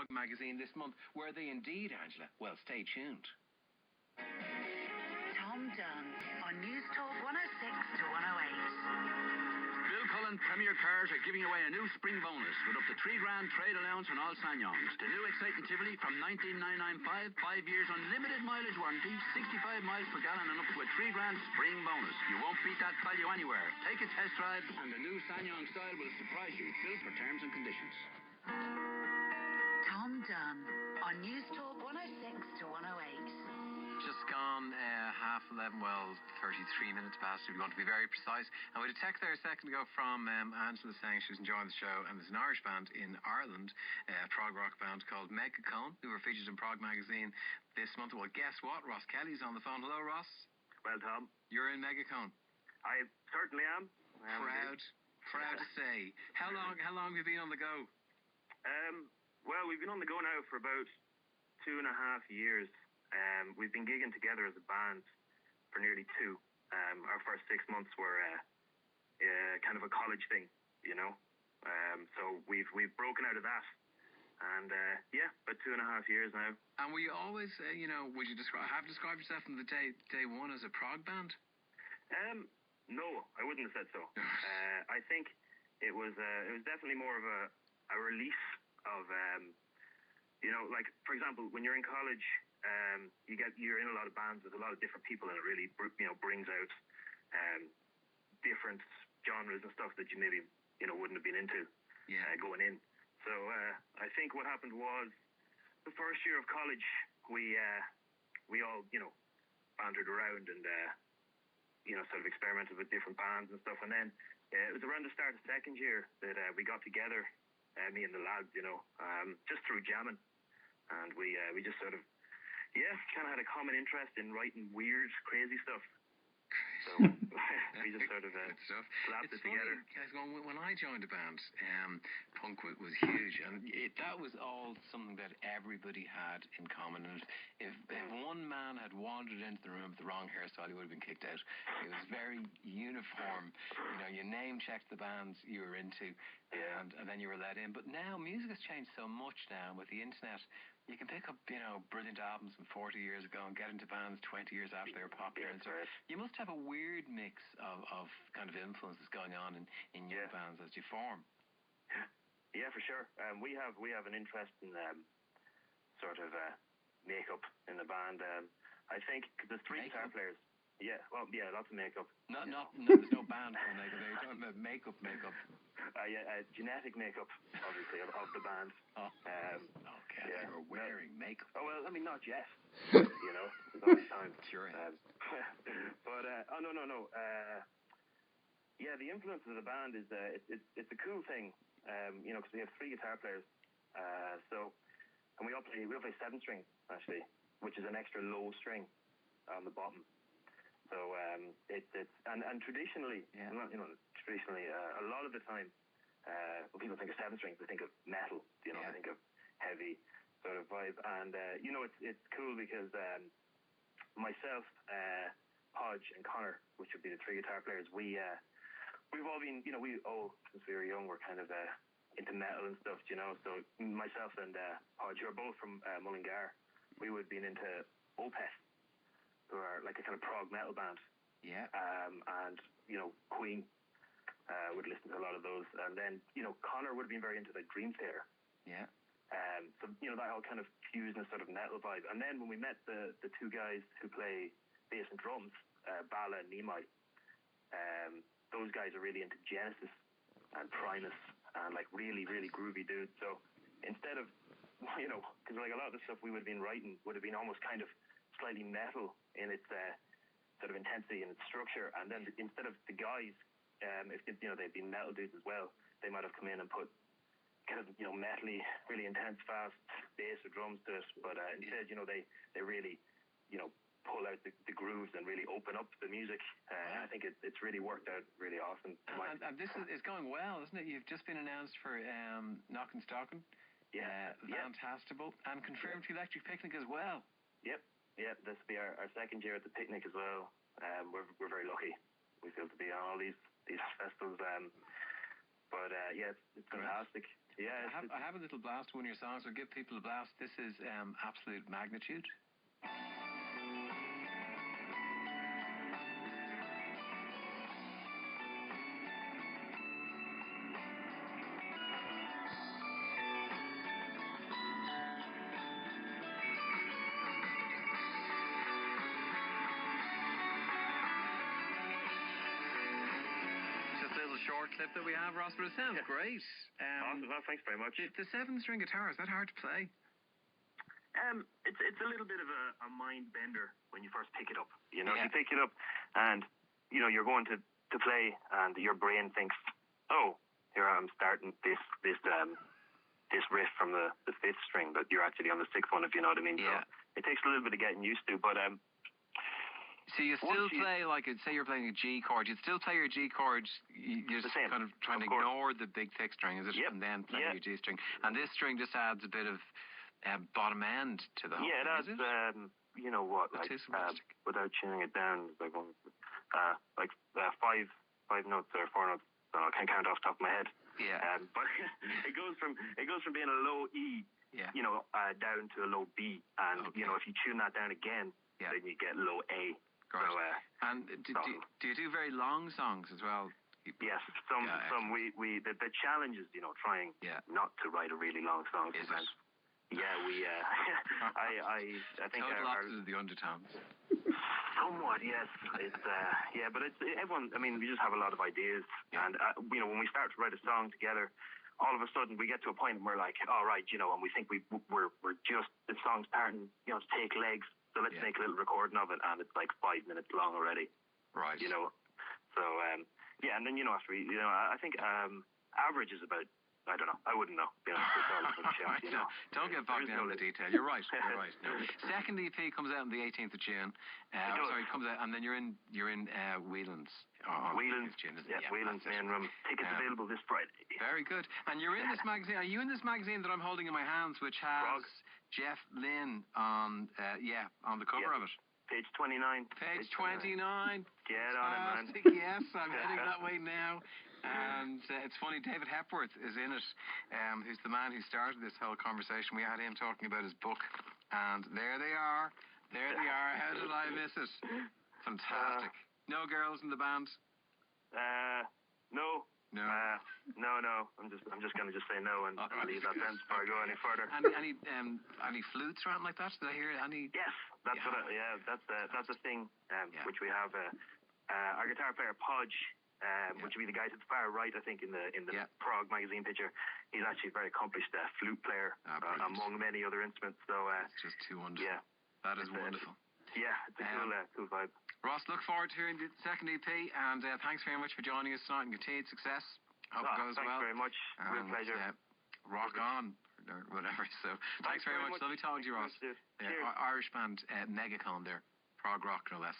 Prog magazine this month. Were they indeed, Angela? Well, stay tuned. Tom Dunne on News Talk 106 to 108. Bill Cullen Premier Cars are giving away a new spring bonus with up to $3,000 trade allowance on all Sanyongs. The new exciting Tivoli from 19,995, 5 years unlimited mileage warranty, 65 miles per gallon and up to a $3,000 spring bonus. You won't beat that value anywhere. Take a test drive and the new Sanyong style will surprise you. Built for terms and conditions. Tom Dunne on News Talk 106 to 108. Just gone 11:30, well, 33 minutes past, if you want to be very precise. And we had a text there a second ago from Angela saying she was enjoying the show, and there's an Irish band in Ireland, a prog rock band called MEGACONE, who were featured in Prog magazine this month. Well, guess what? Ross Kelly's on the phone. Hello, Ross. Well, Tom. You're in MEGACONE. I certainly am. Proud to say. How long have you been on the go? Well, we've been on the go now for about 2.5 years. We've been gigging together as a band for nearly 2. Our first 6 months were kind of a college thing, you know. So we've broken out of that, and about 2.5 years now. And were you always, would you describe yourself from the day one as a prog band? No, I wouldn't have said so. I think it was definitely more of a release of, like, for example, when you're in college. You're in a lot of bands with a lot of different people, and it really brings out different genres and stuff that you maybe wouldn't have been into going in. So I think what happened was the first year of college we all bantered around and sort of experimented with different bands and stuff, and then it was around the start of second year that we got together, me and the lads, just through jamming, and we just sort of kind of had a common interest in writing weird, crazy stuff. So we just sort of slapped it together. Guys, when I joined a band, punk was huge, and that was all something that everybody had in common. And if one man had wandered into the room with the wrong hairstyle, he would have been kicked out. It was very uniform. You name checked the bands you were into, and then you were let in. But now music has changed so much now with the internet. You can pick up, brilliant albums from 40 years ago and get into bands 20 years after they were popular. And so you must have a weird mix of kind of influences going on in your bands as you form. Yeah, for sure. We have an interest in sort of makeup in the band. I think cause there's 3 guitar players. Yeah, well, lots of makeup. There's no band for makeup. You're talking about makeup. Genetic makeup, obviously, of the band. Oh, okay. Yeah. You're wearing makeup. Oh, well, I mean, not yet. There's always time. Sure. But, no. The influence of the band is, it's a cool thing, because we have 3 guitar players. And we all play 7 string, actually, which is an extra low string on the bottom. So it's traditionally, traditionally, a lot of the time, when people think of 7 strings, they think of metal. They think of heavy sort of vibe. And it's cool because myself, Podge, and Connor, which would be the 3 guitar players, we've all been, since we were young, we're kind of into metal and stuff. So myself and Podge, who are both from Mullingar, we would have been into Opeth, who are like a kind of prog metal band. Yeah. And Queen would listen to a lot of those. And then, Connor would have been very into like Dream Theater. Yeah. So, that all kind of fused in a sort of metal vibe. And then when we met the 2 guys who play bass and drums, Bala and Nimai, those guys are really into Genesis and Primus and like really, really groovy dudes. So instead of, because like a lot of the stuff we would have been writing would have been almost kind of slightly metal in its sort of intensity and its structure, and then instead of the guys, if they'd been metal dudes as well, they might have come in and put kind of metally, really intense, fast bass or drums to it. But instead, they really pull out the grooves and really open up the music. I think it's really worked out really awesome. And this is going well, isn't it? You've just been announced for Knockin' Stockin', Fantastical, and confirmed to Electric Picnic as well. Yep. Yeah, this will be our 2nd year at the picnic as well. We're very lucky. We feel to be on all these festivals. But it's fantastic. Yeah, I have a little blast of one of your songs. I'll give people a blast. This is Absolute Magnitude. Short clip that we have, Ross, but it sounds great. Awesome. Well, thanks very much. The 7-string guitar, is that hard to play? It's a little bit of a mind bender when you first pick it up. You Yeah. pick it up, and you're going to play, and your brain thinks, oh, here I'm starting this riff from the 5th string, but you're actually on the 6th one, if you know what I mean. Yeah. So it takes a little bit of getting used to, but So you still play, like, say you're playing a G chord, you'd still play your G chords, you're just same, kind of trying to of course. ignore the big 6th string, is it? Yep. And then play Yeah. your G string. And this string just adds a bit of bottom end to the whole yeah, thing, it adds, is it? you know what, It like, is fantastic. without tuning it down, like five notes or 4 notes. I can't count off the top of my head. Yeah. But it goes from being a low E, Yeah. down to a low B, and Okay. if you tune that down again, Yeah. then you get low A. Great. So, And do you do very long songs as well? yes, some Yeah, the challenge is trying Yeah. not to write a really long song. Is sometimes. it? Yeah, we I think Total our opposite of the undertones. somewhat, yes. It's but it's everyone. I mean, we just have a lot of ideas, Yeah. and when we start to write a song together, all of a sudden we get to a point where we're like, all right, and we think we're just the song's starting, to take legs. So let's Yeah. make a little recording of it, and it's like 5 minutes long already. Right. So and then after we, I think average is about. I don't know. I wouldn't know. It's all about the chance, Don't get bogged down in the detail. You're right. You're right. No. Second EP comes out on the 18th of June. It comes out, and then you're in Whelan's. Whelan's, June, isn't yeah, it? Yeah, Whelan's that's it. main room. Tickets available this Friday. Very good. And you're in this magazine. Are you in this magazine that I'm holding in my hands, which has Prog. Jeff Lynne on the cover Yeah. of it? Page 29. Page 29. Get on it, man. Fantastic. Yes, I'm heading that way now. And it's funny, David Hepworth is in it, who's the man who started this whole conversation. We had him talking about his book, and there they are. There they are. How did I miss it? Fantastic. No girls in the band? No. No. No. I'm just gonna say no and leave that sentence before I go any further. Any flutes or anything like that? Did I hear any? Yes, that's that's a thing which we have. Our guitar player Podge, which would be the guy to the far right, I think, in the Prog magazine picture. He's actually a very accomplished flute player among many other instruments. So it's just too wonderful. Yeah, that is wonderful. It's a cool vibe. Ross, look forward to hearing the second EP, and thanks very much for joining us tonight, and continued success. Hope it goes well. Thanks very much. Real pleasure. Rock on, or whatever. So thanks very much. Lovely talking to you, Ross. Cheers. Irish band, MEGACONE there. Prog rock, no less.